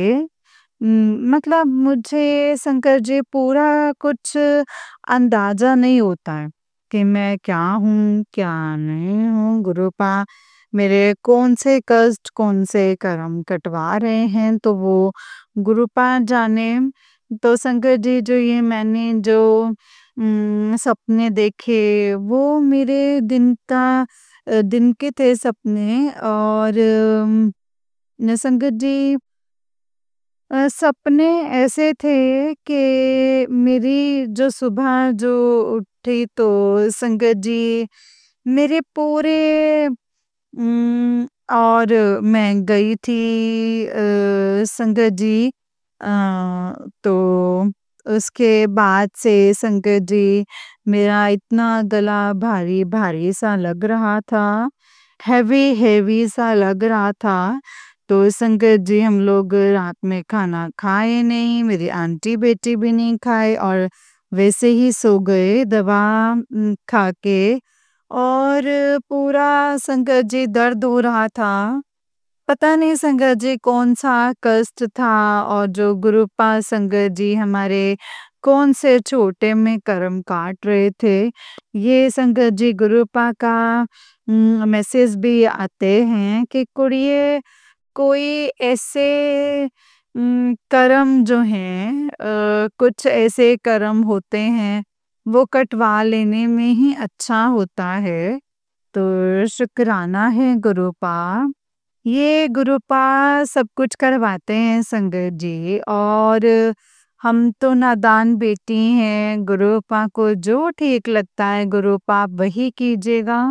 मतलब मुझे शंकर जी पूरा कुछ अंदाजा नहीं होता है कि मैं क्या हूँ क्या नहीं हूँ। गुरुपा मेरे कौन से कष्ट कौन से कर्म कटवा रहे हैं तो वो गुरुपा जाने। तो शंकर जी जो ये मैंने जो सपने देखे वो मेरे दिन के थे सपने और शंकर जी सपने ऐसे थे कि मेरी जो सुबह जो उठी तो शंकर जी मेरे पूरे और मैं गई थी शंकर जी तो उसके बाद से शंकर जी मेरा इतना गला भारी भारी सा लग रहा था हैवी हैवी सा लग रहा था। तो शंकर जी हम लोग रात में खाना खाए नहीं मेरी आंटी बेटी भी नहीं खाए और वैसे ही सो गए दवा खा के और पूरा शंकर जी दर्द हो रहा था। पता नहीं शंकर जी कौन सा कष्ट था और जो गुरुपा शंकर जी हमारे कौन से छोटे में कर्म काट रहे थे। ये शंकर जी गुरुपा का मैसेज भी आते हैं कि कुड़िए कोई ऐसे कर्म जो हैं कुछ ऐसे कर्म होते हैं वो कटवा लेने में ही अच्छा होता है। तो शुक्राना है गुरुपा ये गुरुपा सब कुछ करवाते हैं संगत जी और हम तो नादान बेटी हैं गुरुपा को जो ठीक लगता है गुरुपा वही कीजिएगा।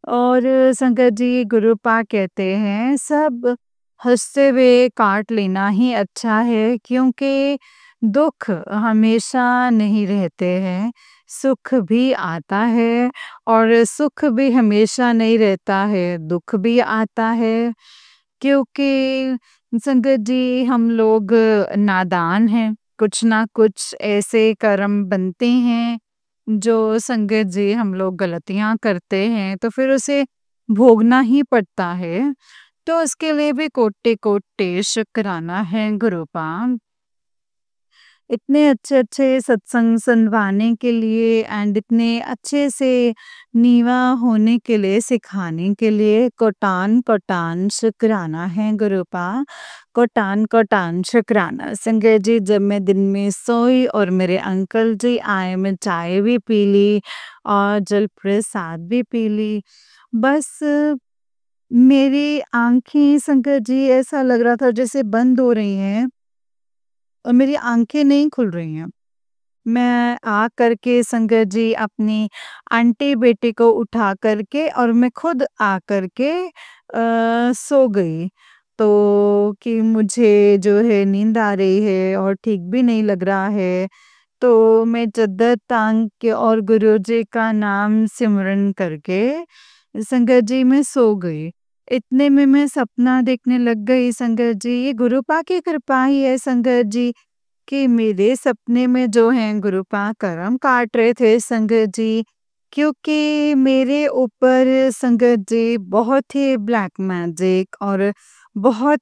और संगत जी गुरुपा कहते हैं सब हंसते हुए काट लेना ही अच्छा है क्योंकि दुख हमेशा नहीं रहते हैं सुख भी आता है और सुख भी हमेशा नहीं रहता है दुख भी आता है क्योंकि संगत जी हम लोग नादान हैं कुछ ना कुछ ऐसे कर्म बनते हैं जो संगत जी हम लोग गलतियां करते हैं तो फिर उसे भोगना ही पड़ता है। तो उसके लिए भी कोटि कोटि शुक्राना है गुरुपा इतने अच्छे-अच्छे सत्संग सुनवाने के लिए एंड इतने अच्छे से नीवा होने के लिए सिखाने के लिए कोटान शुक्राना है गुरुपा कोटान शुक्राना। संजय जी जब मैं दिन में सोई और मेरे अंकल जी आए मैं चाय भी पी ली और जल प्रसाद भी पी ली बस मेरी आँखें संकट जी ऐसा लग रहा था जैसे बंद हो रही हैं और मेरी आँखें नहीं खुल रही हैं। मैं आ करके संगत जी अपनी आंटी बेटी को उठा करके और मैं खुद आ करके सो गई। तो कि मुझे जो है नींद आ रही है और ठीक भी नहीं लग रहा है। तो मैं चद्दर टाँग के और गुरुजी का नाम सिमरन करके संगत जी मैं सो गई। इतने में मैं सपना देखने लग गई संगत जी, ये गुरुपा की कृपा ही है संगत जी कि मेरे सपने में जो हैं गुरुपा करम काट रहे थे संगत जी। क्योंकि मेरे ऊपर संगत जी बहुत ही ब्लैक मैजिक और बहुत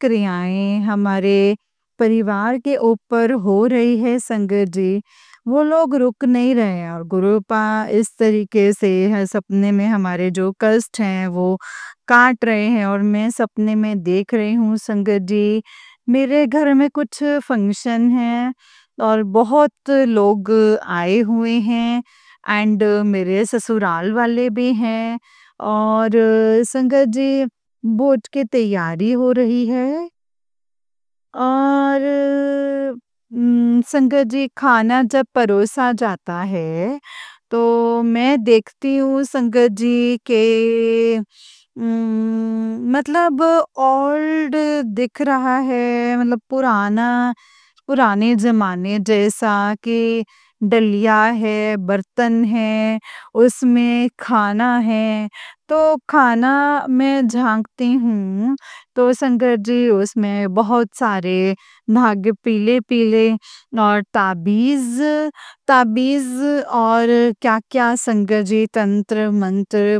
क्रियाएँ हमारे परिवार के ऊपर हो रही है संगत जी। वो लोग रुक नहीं रहे हैं और गुरुपा इस तरीके से हर सपने में हमारे जो कष्ट हैं वो काट रहे हैं और मैं सपने में देख रही हूँ संगत जी, मेरे घर में कुछ फंक्शन है और बहुत लोग आए हुए हैं एंड मेरे ससुराल वाले भी हैं और संगत जी भोज की तैयारी हो रही है और संगत जी खाना जब परोसा जाता है तो मैं देखती हूँ संगत जी के मतलब ओल्ड दिख रहा है, मतलब पुराना पुराने ज़माने जैसा कि डलिया है, बर्तन है, उसमें खाना है। तो खाना मैं झाँकती हूँ, तो शंकर जी उसमें बहुत सारे धागे पीले-पीले और ताबीज़ ताबीज़ और क्या-क्या शंकर जी तंत्र-मंत्र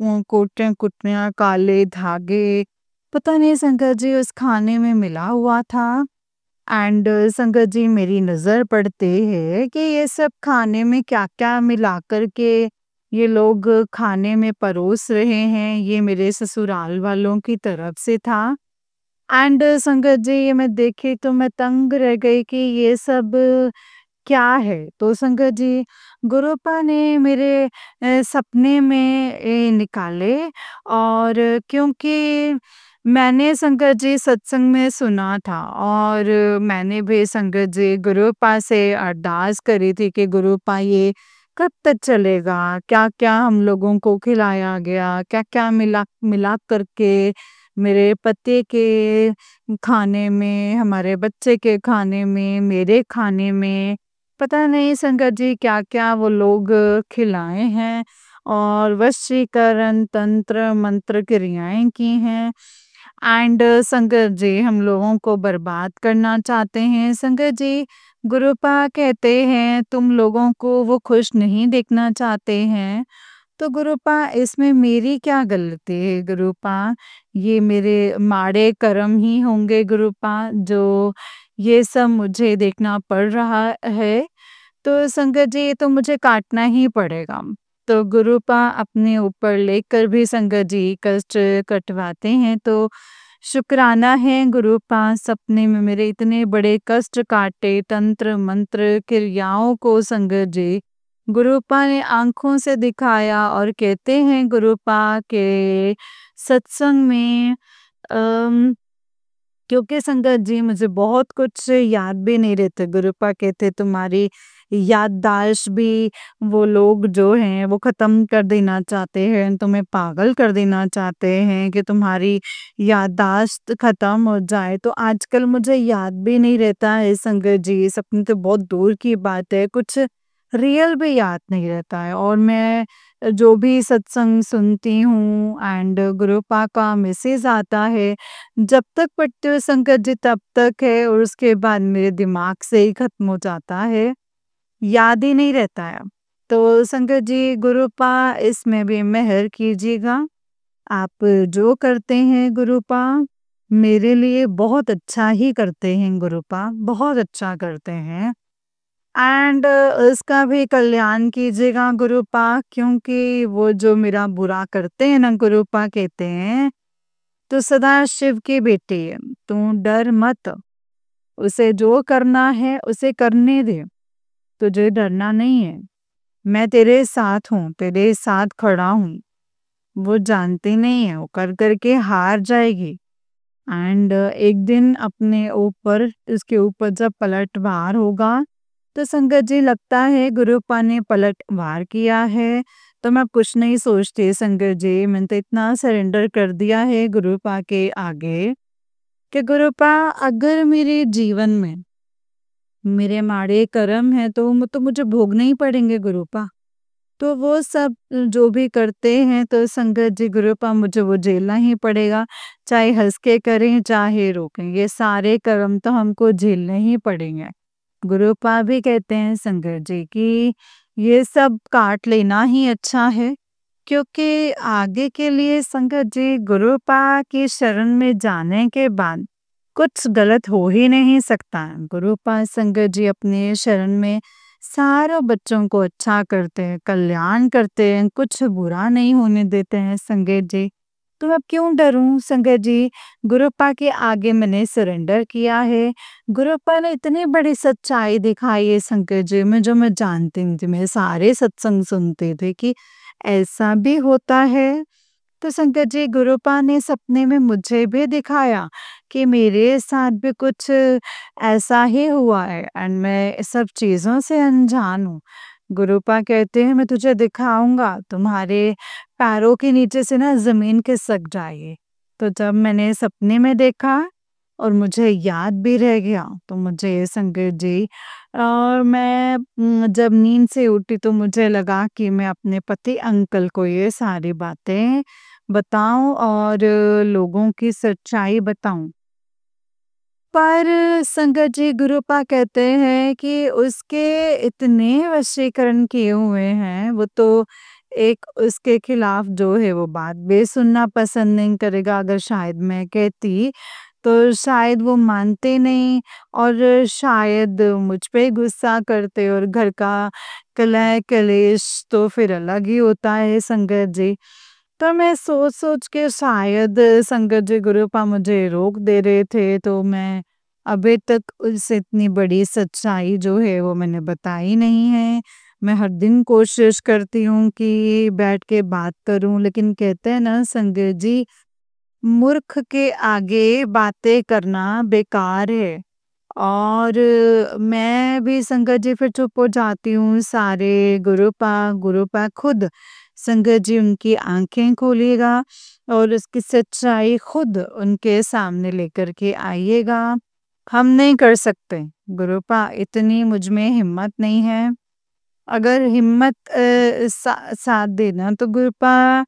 कोटियाँ-कुटियाँ, काले धागे, पता नहीं शंकर जी उस खाने में मिला हुआ था। एंड संगत जी मेरी नज़र पड़ते है कि ये सब खाने में क्या-क्या मिला कर के ये लोग खाने में परोस रहे हैं, ये मेरे ससुराल वालों की तरफ से था। एंड संगत जी ये मैं देखी तो मैं तंग रह गई कि ये सब क्या है? तो संगत जी गुरुपा ने मेरे सपने में निकाले और क्योंकि मैंने संगत जी सत्संग में सुना था और मैंने भी संगत जी गुरुपा से अरदास करी थी कि गुरुपा ये कब तक चलेगा? क्या-क्या हम लोगों को खिलाया गया? क्या-क्या मिला मिला करके मेरे पति के खाने में, हमारे बच्चे के खाने में, मेरे खाने में, पता नहीं संगत जी क्या-क्या वो लोग खिलाए हैं और वशीकरण तंत्र मंत्र क्रियाएँ की हैं। एंड संगत जी हम लोगों को बर्बाद करना चाहते हैं। संगत जी गुरुपा कहते हैं तुम लोगों को वो खुश नहीं देखना चाहते हैं। तो गुरुपा इसमें मेरी क्या गलती है गुरुपा? ये मेरे माड़े कर्म ही होंगे गुरुपा जो ये सब मुझे देखना पड़ रहा है। तो संगत जी ये तो मुझे काटना ही पड़ेगा। तो गुरुपा अपने ऊपर लेकर भी संगत जी कष्ट कटवाते हैं तो शुक्राना है गुरुपा सपने में मेरे इतने बड़े कष्ट काटे तंत्र मंत्र क्रियाओं को संगत जी गुरुपा ने आंखों से दिखाया और कहते हैं गुरुपा के सत्संग में अम क्योंकि संगत जी मुझे बहुत कुछ याद भी नहीं रहते। गुरुपा कहते तुम्हारी याददाश्त भी वो लोग जो हैं वो ख़त्म कर देना चाहते हैं, तुम्हें पागल कर देना चाहते हैं कि तुम्हारी याददाश्त ख़त्म हो जाए। तो आजकल मुझे याद भी नहीं रहता है संगत जी, सपने तो बहुत दूर की बात है, कुछ रियल भी याद नहीं रहता है और मैं जो भी सत्संग सुनती हूँ एंड गुरुपा का मैसेज आता है जब तक पढ़ती हूँ संगत जी तब तक है और उसके बाद मेरे दिमाग से ही खत्म हो जाता है, याद ही नहीं रहता है। तो संगत जी गुरुपा इसमें भी मेहर कीजिएगा। आप जो करते हैं गुरुपा मेरे लिए बहुत अच्छा ही करते हैं गुरुपा, बहुत अच्छा करते हैं। एंड उसका भी कल्याण कीजिएगा गुरुपा क्योंकि वो जो मेरा बुरा करते हैं ना गुरुपा कहते हैं तो सदा शिव की बेटी है, तू डर मत, उसे जो करना है उसे करने दे, तुझे डरना नहीं है, मैं तेरे साथ हूँ, तेरे साथ खड़ा हूँ। वो जानती नहीं है, वो कर करके हार जाएगी। एंड एक दिन अपने ऊपर इसके ऊपर जब पलटवार होगा, तो संगत जी लगता है गुरुपा ने पलटवार किया है, तो मैं कुछ नहीं सोचती संगत जी, मैंने तो इतना सरेंडर कर दिया है गुरुपा के आगे कि गुरुपा अगर मेरे जीवन में मेरे माड़े कर्म है तो मुझे भोगने ही पड़ेंगे गुरुपा। तो वो सब जो भी करते हैं तो संगत जी गुरुपा मुझे वो झेलना ही पड़ेगा, चाहे हँस के करें चाहे रोकें, ये सारे कर्म तो हमको झेलने ही पड़ेंगे। गुरुपा भी कहते हैं संगत जी कि ये सब काट लेना ही अच्छा है, क्योंकि आगे के लिए संगत जी गुरुपा की शरण में जाने के बाद कुछ गलत हो ही नहीं सकता है। गुरुपा संगत जी अपने शरण में सारों बच्चों को अच्छा करते हैं, कल्याण करते हैं, कुछ बुरा नहीं होने देते हैं संगत जी। तो अब क्यों डरूं संगत जी, गुरुपा के आगे मैंने सरेंडर किया है। गुरुपा ने इतनी बड़ी सच्चाई दिखाई है संगत जी में, जो मैं जानती नहीं थी। मैं सारे सत्संग सुनते थे कि ऐसा भी होता है। तो संगत जी गुरुपा ने सपने में मुझे भी दिखाया कि मेरे साथ भी कुछ ऐसा ही हुआ है एंड मैं इस सब चीज़ों से अनजान हूँ। गुरुपा कहते हैं मैं तुझे दिखाऊँगा, तुम्हारे पैरों के नीचे से ना ज़मीन खिसक जाएगी। तो जब मैंने सपने में देखा और मुझे याद भी रह गया, तो मुझे संगत जी मैं जब नींद से उठी तो मुझे लगा कि मैं अपने पति अंकल को ये सारी बातें बताऊँ और लोगों की सच्चाई बताऊँ। पर संगत जी गुरुपा कहते हैं कि उसके इतने वशीकरण किए हुए हैं, वो तो एक उसके खिलाफ जो है वो बात भी सुनना पसंद नहीं करेगा। अगर शायद मैं कहती तो शायद वो मानते नहीं और शायद मुझ पे गुस्सा करते और घर का कलह कलेश तो फिर अलग ही होता है संगत जी। तो मैं सोच-सोच के शायद संगत जी गुरुपा मुझे रोक दे रहे थे, तो मैं अभी तक उस इतनी बड़ी सच्चाई जो है वो मैंने बताई नहीं है। मैं हर दिन कोशिश करती हूँ कि बैठ के बात करूँ, लेकिन कहते हैं ना संगत जी, मूर्ख के आगे बातें करना बेकार है। और मैं भी संगत जी फिर चुप हो जाती हूँ। सारे गुरुपा खुद संगत जी उनकी आंखें खोलिएगा और उसकी सच्चाई खुद उनके सामने लेकर के आइएगा। हम नहीं कर सकते गुरुपा, इतनी मुझ में हिम्मत नहीं है। अगर हिम्मत साथ देना तो गुरुपा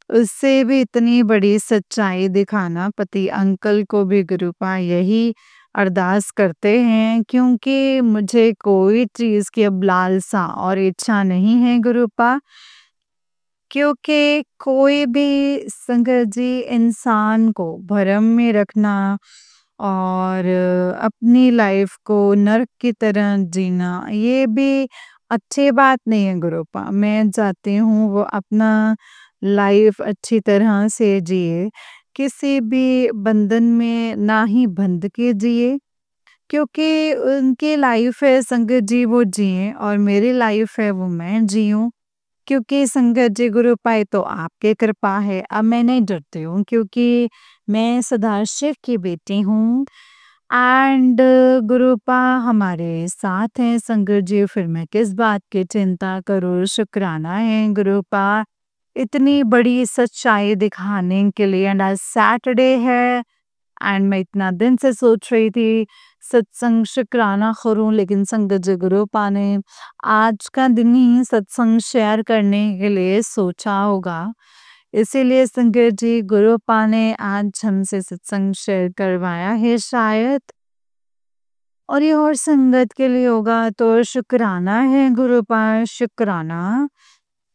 उससे भी इतनी बड़ी सच्चाई दिखाना। पति अंकल को भी गुरुपा यही अरदास करते हैं, क्योंकि मुझे कोई चीज़ की अब लालसा और इच्छा नहीं है गुरुपा। क्योंकि कोई भी संगत जी इंसान को भरम में रखना और अपनी लाइफ को नर्क की तरह जीना, ये भी अच्छी बात नहीं है गुरुपा। मैं चाहती हूँ वो अपना लाइफ अच्छी तरह से जिए, किसी भी बंधन में ना ही बंध के जिए, क्योंकि उनकी लाइफ है संगत जी वो जिए और मेरी लाइफ है वो मैं जीऊँ। क्योंकि संगत जी गुरुपा तो आपकी कृपा है, अब मैं नहीं डरती हूँ, क्योंकि मैं सदाशिव की बेटी हूँ एंड गुरुपा हमारे साथ हैं संगत जी, फिर मैं किस बात की चिंता करूँ। शुक्राना है गुरुपा इतनी बड़ी सच्चाई दिखाने के लिए। एंड आज सैटरडे है एंड मैं इतना दिन से सोच रही थी सत्संग शुक्राना करूं, लेकिन संगत जी गुरुपा ने आज का दिन ही सत्संग शेयर करने के लिए सोचा होगा, इसीलिए संगत जी गुरुपा ने आज हमसे सत्संग शेयर करवाया है शायद। और ये और संगत के लिए होगा, तो शुक्राना है गुरुपा, शुक्राना।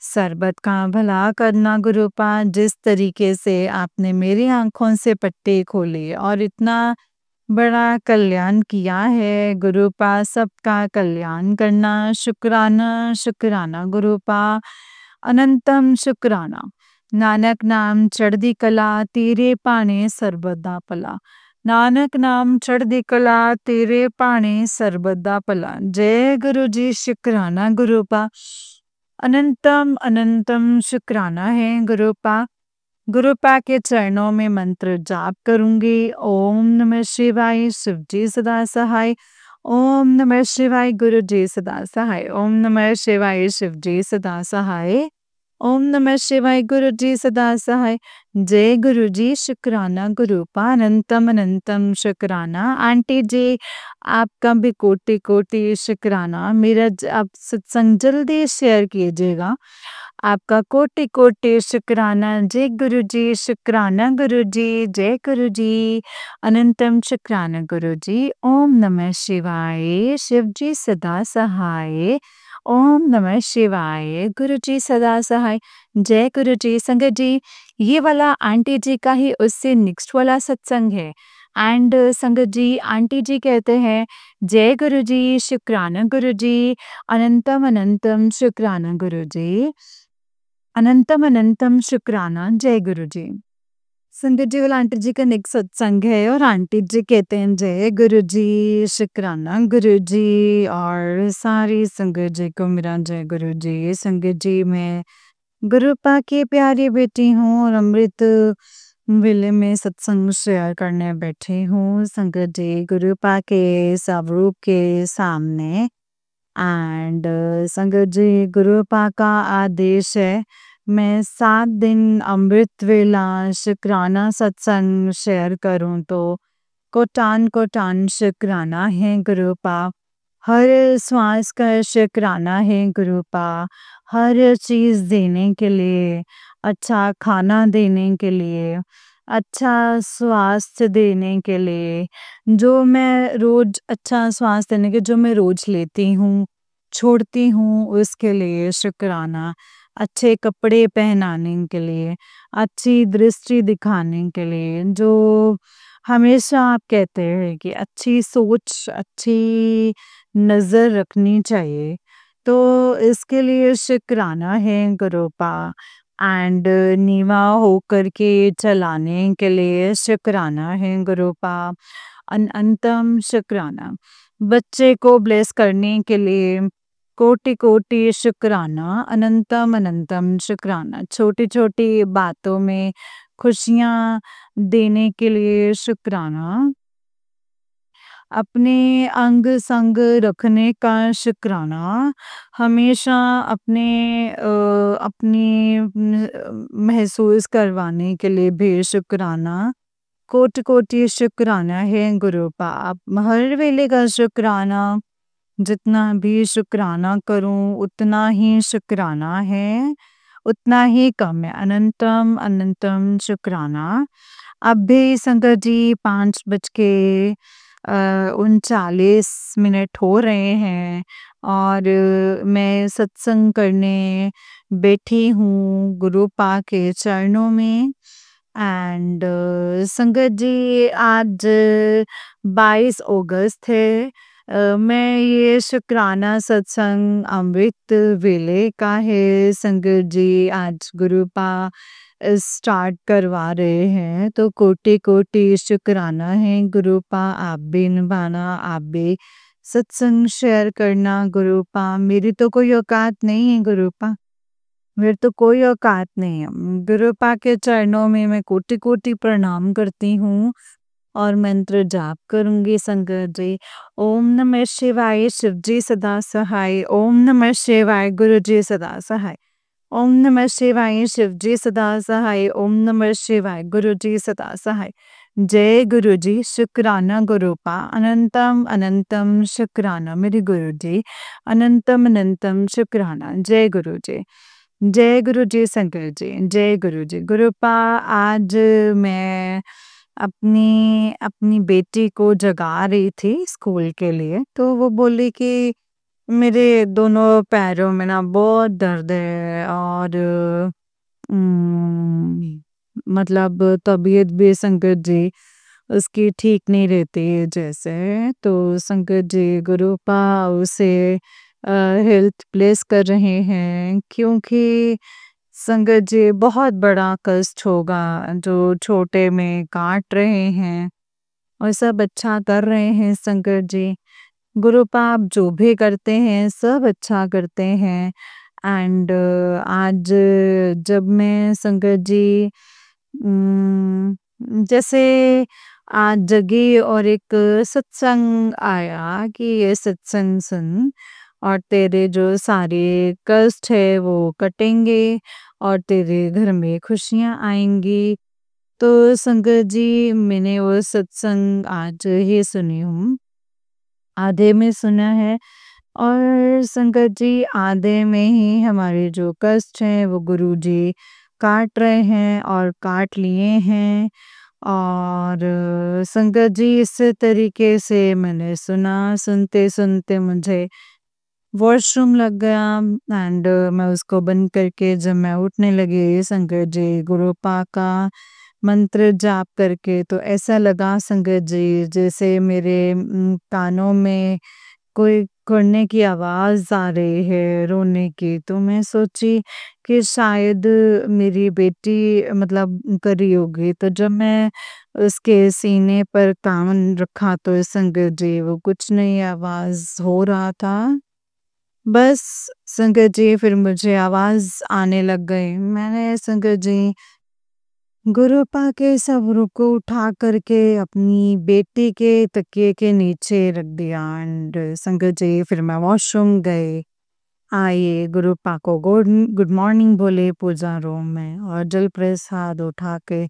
सरबत का भला करना गुरुपा, जिस तरीके से आपने मेरी आँखों से पट्टी खोली और इतना बड़ा कल्याण किया है गुरुपा, सबका कल्याण करना। शुक्राना, शुक्राना गुरुपा, अनंतम शुक्राना। नानक नाम चढ़दी कला, तेरे पाने सर्बदा भला। नानक नाम चढ़दी कला, तेरे पाने सर्बदा भला। जय गुरु जी, शुक्राना गुरुपा, अनंतम अनंतम शुक्राना है गुरुपा। गुरुपा के चरणों में मंत्र जाप करूँगी। ओम नमः शिवाय, शिव जी सदा सहाय। ओम नमः शिवाय, गुरु जी सदा सहाय। ओम नमः शिवाय, शिव जी सदा सहाय। ओम नमः शिवाय, गुरु जी सदा सहाय। जय गुरु जी, शुक्राना गुरुपा, अनंतम अनंतम शुक्राना। आंटी जी, आपका भी कोटि कोटि शुक्राना। मेरा आप सत्संग जल्दी शेयर कीजिएगा। आपका कोटि कोटि शुक्राना। जय गुरु जी, शुक्राना गुरु जी, जय गुरु जी, अनंतम शुक्राना गुरु जी। ओम नमः शिवाय, शिव जी सदा सहाय। ओम नमः शिवाय, गुरु जी सदा सहाय। जय गुरु जी। संगत जी, ये वाला आंटी जी का ही उससे नेक्स्ट वाला सत्संग है। एंड संगत जी, आंटी जी कहते हैं जय गुरु जी, शुक्राना गुरु जी, अनंतम अनंतम शुक्राना गुरु जी, अनंतम अनंतम शुक्राना, जय गुरु जी। संगत जी, वाला आंटी जी का नेक्स्ट सत्संग है और आंटी जी कहते हैं जय गुरु जी, शुक्राना गुरु जी, और सारी संगत जी को मेरा जय गुरु जी। संगत जी, मैं गुरुपा की प्यारी बेटी हूँ और अमृत वेले में सत्संग शेयर करने बैठी हूँ। संगत जी, गुरुपा के स्वरूप के सामने एंड संगत जी, गुरुपा का आदेश है मैं 7 दिन अमृत वेला शुक्राना सत्संग शेयर करूँ तो कोटान कोटान शुक्राना है गुरुपा। हर श्वास का शुक्राना है गुरुपा। हर चीज़ देने के लिए, अच्छा खाना देने के लिए, अच्छा स्वास्थ्य देने के लिए, जो मैं रोज़ अच्छा स्वास्थ्य देने के जो मैं रोज़ लेती हूँ, छोड़ती हूँ उसके लिए शुक्राना। अच्छे कपड़े पहनाने के लिए, अच्छी दृष्टि दिखाने के लिए, जो हमेशा आप कहते हैं कि अच्छी सोच, अच्छी नज़र रखनी चाहिए, तो इसके लिए शुक्राना है गुरुपा। एंड नीवा होकर के चलाने के लिए शुक्राना है गुरुपा। अनंतम शुक्राना। बच्चे को ब्लेस करने के लिए कोटि कोटि शुक्राना, अनंतम अनंतम शुक्राना। छोटी छोटी बातों में खुशियाँ देने के लिए शुक्राना। अपने अंग संग रखने का शुक्राना। हमेशा अपनी महसूस करवाने के लिए भी शुक्राना। कोटि कोटि शुक्राना है गुरुपा। आप हर वेले का शुक्राना, जितना भी शुक्राना करूं उतना ही शुक्राना है, उतना ही कम है। अनंतम अनंतम शुक्राना। अब भी संगत जी 5:39 हो रहे हैं और मैं सत्संग करने बैठी हूँ गुरुपा के चरणों में। एंड संगत जी, आज 22 अगस्त है। मैं ये शुक्राना सत्संग अमृत वेले का है। संगत जी, आज गुरुपा स्टार्ट करवा रहे हैं तो कोटि कोटि शुक्राना है गुरुपा। आप भी निभाना, आप भी सत्संग शेयर करना गुरुपा। मेरी तो कोई औकात नहीं है गुरुपा, मेरे तो कोई औकात नहीं है। गुरुपा के चरणों में मैं कोटि कोटि प्रणाम करती हूँ और मंत्र जाप करूंगी। संगत जी, ओम नमः शिवाय, शिव जी सदा सहाय। ओम नमः शिवाय, गुरु जी सदा सहाय। ओम नमः शिवाय, शिव जी सदा सहाय। ओम नमः शिवाय, गुरु जी सदा सहाय। जय गुरु जी, शुक्राना गुरुपा। अनंतम अनंतम शुक्राना मेरे गुरु जी, अनंतम अनंतम शुक्राना। जय गुरु जी, जय गुरु जी। शंकर जी, जय गुरु जी। गुरुपा, आज मैं अपनी अपनी बेटी को जगा रही थी स्कूल के लिए, तो वो बोली कि मेरे दोनों पैरों में ना बहुत दर्द है और मतलब तबीयत भी संकट जी उसकी ठीक नहीं रहती है जैसे। तो संकट जी गुरुपा उसे हेल्थ प्लेस कर रहे हैं, क्योंकि संगत जी बहुत बड़ा कष्ट होगा जो छोटे में काट रहे हैं और सब अच्छा कर रहे हैं। संकट जी, गुरुपा आप जो भी करते हैं सब अच्छा करते हैं। एंड आज जब मैं संगत जी जैसे आज जगी और एक सत्संग आया कि ये सत्संग सुन और तेरे जो सारे कष्ट है वो कटेंगे और तेरे घर में खुशियाँ आएँगी। तो संगत जी मैंने वो सत्संग आज ही सुनी हूँ। आधे में सुना है और संगत जी आधे में ही हमारे जो कष्ट हैं वो गुरुजी काट रहे हैं और काट लिए हैं। और संगत जी इस तरीके से मैंने सुना, सुनते-सुनते मुझे वॉशरूम लग गया एंड मैं उसको बंद करके जब मैं उठने लगी संगत जी गुरुपा का मंत्र जाप करके तो ऐसा लगा संगत जी जैसे मेरे कानों में कोई करने की आवाज़ आ रही है रोने की। तो मैं सोची कि शायद मेरी बेटी मतलब कर रही होगी। तो जब मैं उसके सीने पर कान रखा तो संगत जी वो कुछ नहीं आवाज़ हो रहा था। बस संगत जी फिर मुझे आवाज़ आने लग गई। मैंने संगत जी गुरुपा के सब्र को उठा करके अपनी बेटी के तकिए के नीचे रख दिया एंड संगत जी फिर मैं वॉशरूम गए। आए गुरुपा को गुड मॉर्निंग बोले पूजा रूम में और जल प्रसाद उठा के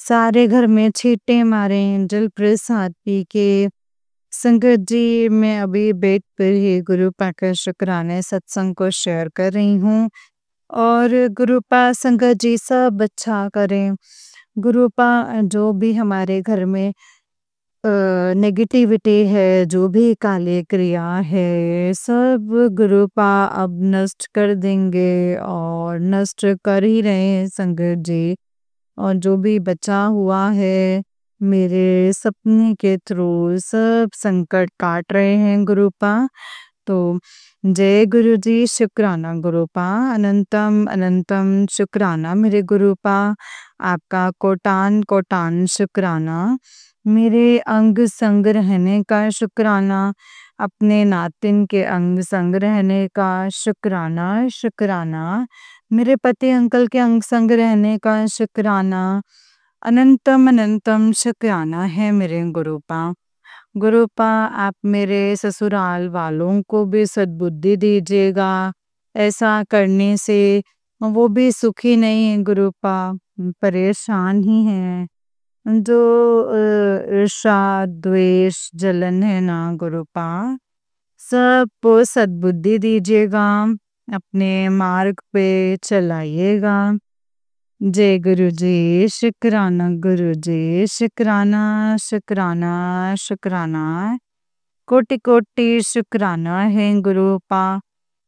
सारे घर में छींटे मारे जल प्रसाद पी के संगत जी मैं अभी बेड पर ही गुरुपा का शुक्राने सत्संग को शेयर कर रही हूँ और गुरुपा संगत जी सब अच्छा करें। गुरुपा जो भी हमारे घर में नेगेटिविटी है, जो भी काली क्रिया है, सब गुरुपा अब नष्ट कर देंगे और नष्ट कर ही रहे हैं संगत जी। और जो भी बचा हुआ है मेरे सपने के थ्रू सब संकट काट रहे हैं गुरुपा। तो जय गुरु जी शुक्राना गुरुपा अनंतम अनंतम शुक्राना मेरे गुरुपा आपका कोटान कोटान शुक्राना मेरे अंग संग रहने का शुक्राना अपने नातिन के अंग संग रहने का शुक्राना शुक्राना मेरे पति अंकल के अंग संग रहने का शुक्राना अनंतम अनंतम शुक्राना है मेरे गुरुपा। गुरुपा आप मेरे ससुराल वालों को भी सद्बुद्धि दीजिएगा ऐसा करने से वो भी सुखी नहीं है गुरुपा परेशान ही हैं। जो ईर्ष्या द्वेष जलन है ना गुरुपा सबको सद्बुद्धि दीजिएगा अपने मार्ग पे चलाइएगा। जय गुरु जी शुक्राना गुरु जी शुक्राना शुक्राना शुक्राना कोटि कोटि शुक्राना है गुरुपा।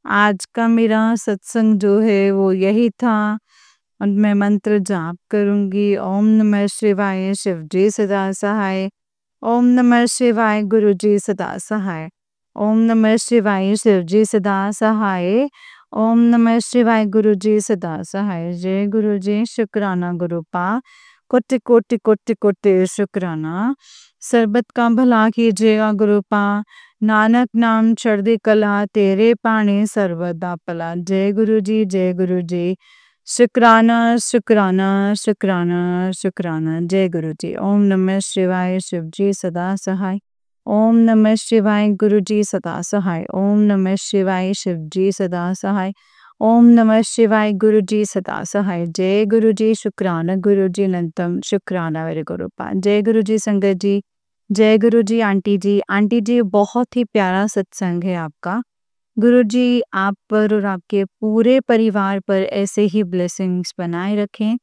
आज का मेरा सत्संग जो है वो यही था और मैं मंत्र जाप करूंगी ओम नमः शिवाय शिव जी सदा सहाय ओम नमः शिवाय गुरु जी सदा सहाय ओम नमः शिवाय शिव जी सदा सहाय ओम नमः शिवाय गुरु जी सदा सहाय। जय गुरु जी शुक्राना गुरुपा कोटि कोटि कोटि कोटि शुक्राना सरबत का भला कीजिएगा गुरुपा नानक नाम चढ़दी कला तेरे पानी सर्वदा पला। जय गुरु जी जय गुरु जी शुक्राना शुक्राना शुक्राना शुक्राना। जय गुरु जी ओम नमः शिवाय शिव जी सदा सहाय ओम नमः शिवाय गुरु जी सदा सहाय ओम नमः शिवाय शिव जी सदा सहाय ओम नमः शिवाय गुरु जी सदा सहाय। जय गुरु जी शुक्राना गुरु जी अनंतम शुक्राना मेरे गुरुपा। जय गुरु जी संगत जी जय गुरु जी आंटी जी बहुत ही प्यारा सत्संग है आपका। गुरु जी आप पर और आपके पूरे परिवार पर ऐसे ही ब्लेसिंग्स बनाए रखें।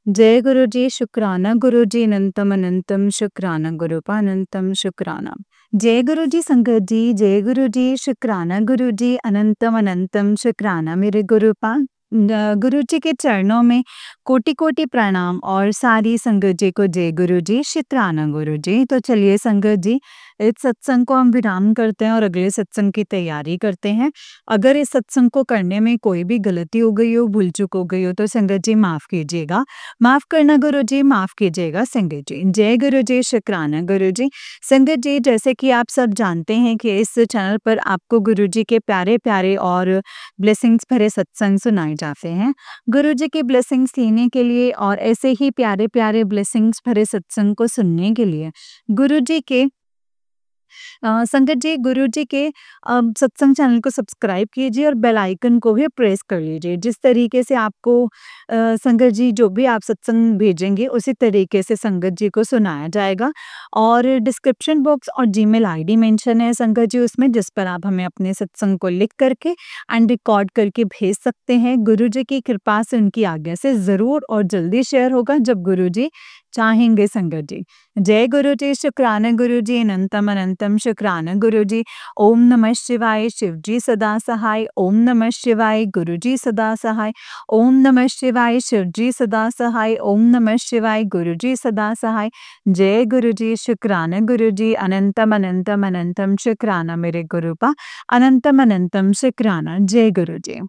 जय गुरु जी शुक्राना गुरु जी अनंतम अनंतम शुक्राना गुरुपा अनंतम शुक्राना। जय गुरु जी संगत जी जय गुरु जी शुक्राना गुरु जी अनंतम अनंतम शुक्राना मेरे गुरुपा। गुरु जी के चरणों में कोटि कोटि प्रणाम और सारी संगत जी को जय गुरु जी शुक्राना गुरु जी। तो चलिए संगत जी इस सत्संग को हम विराम करते हैं और अगले सत्संग की तैयारी करते हैं। अगर इस सत्संग को करने में कोई भी गलती हो गई हो, भूल-चूक हो गई हो तो संगत जी माफ़ कीजिएगा। माफ़ करना गुरुजी, माफ़ कीजिएगा संगत जी। जय गुरु जी, शुक्राना गुरुजी। संगत जी, जैसे कि आप सब जानते हैं कि इस चैनल पर आपको गुरुजी के प्यारे-प्यारे और ब्लेसिंग्स भरे सत्संग सुनाए जाते हैं। गुरुजी की ब्लेसिंग्स लेने के लिए और ऐसे ही प्यारे-प्यारे ब्लेसिंग्स भरे सत्संग को सुनने के लिए गुरुजी के संगत जी, गुरुजी के सत्संग चैनल को सब्सक्राइब कीजिए और बेल आइकन को भी प्रेस कर लीजिए। जिस तरीके से आपको संगत जी जो भी आप सत्संग भेजेंगे उसी तरीके से संगत जी को सुनाया जाएगा। और डिस्क्रिप्शन बॉक्स और जीमेल आईडी मेंशन है संगत जी उसमें, जिस पर आप हमें अपने सत्संग को लिख करके एंड रिकॉर्ड करके भेज सकते हैं। गुरुजी की कृपा से, उनकी आज्ञा से ज़रूर और जल्दी शेयर होगा जब गुरुजी चाहेंगे संगत जी। जय गुरु जी, शुक्राना गुरु जी, अनंतम अनंतम शुक्राना गुरु जी। ओम नमः शिवाय, शिव जी सदा सहाय। ओम नमः शिवाय, गुरु जी सदा सहाय। ओम नमः शिवाय, शिव जी सदा सहाय। ओम नमः शिवाय, गुरु जी सदा सहाय। जय गुरु जी, शुक्राना गुरु जी, अनंतम अनंतम अनंतम शुक्राना मेरे गुरुपा, अनंतम अनंतम शुक्राना। जय गुरु जी।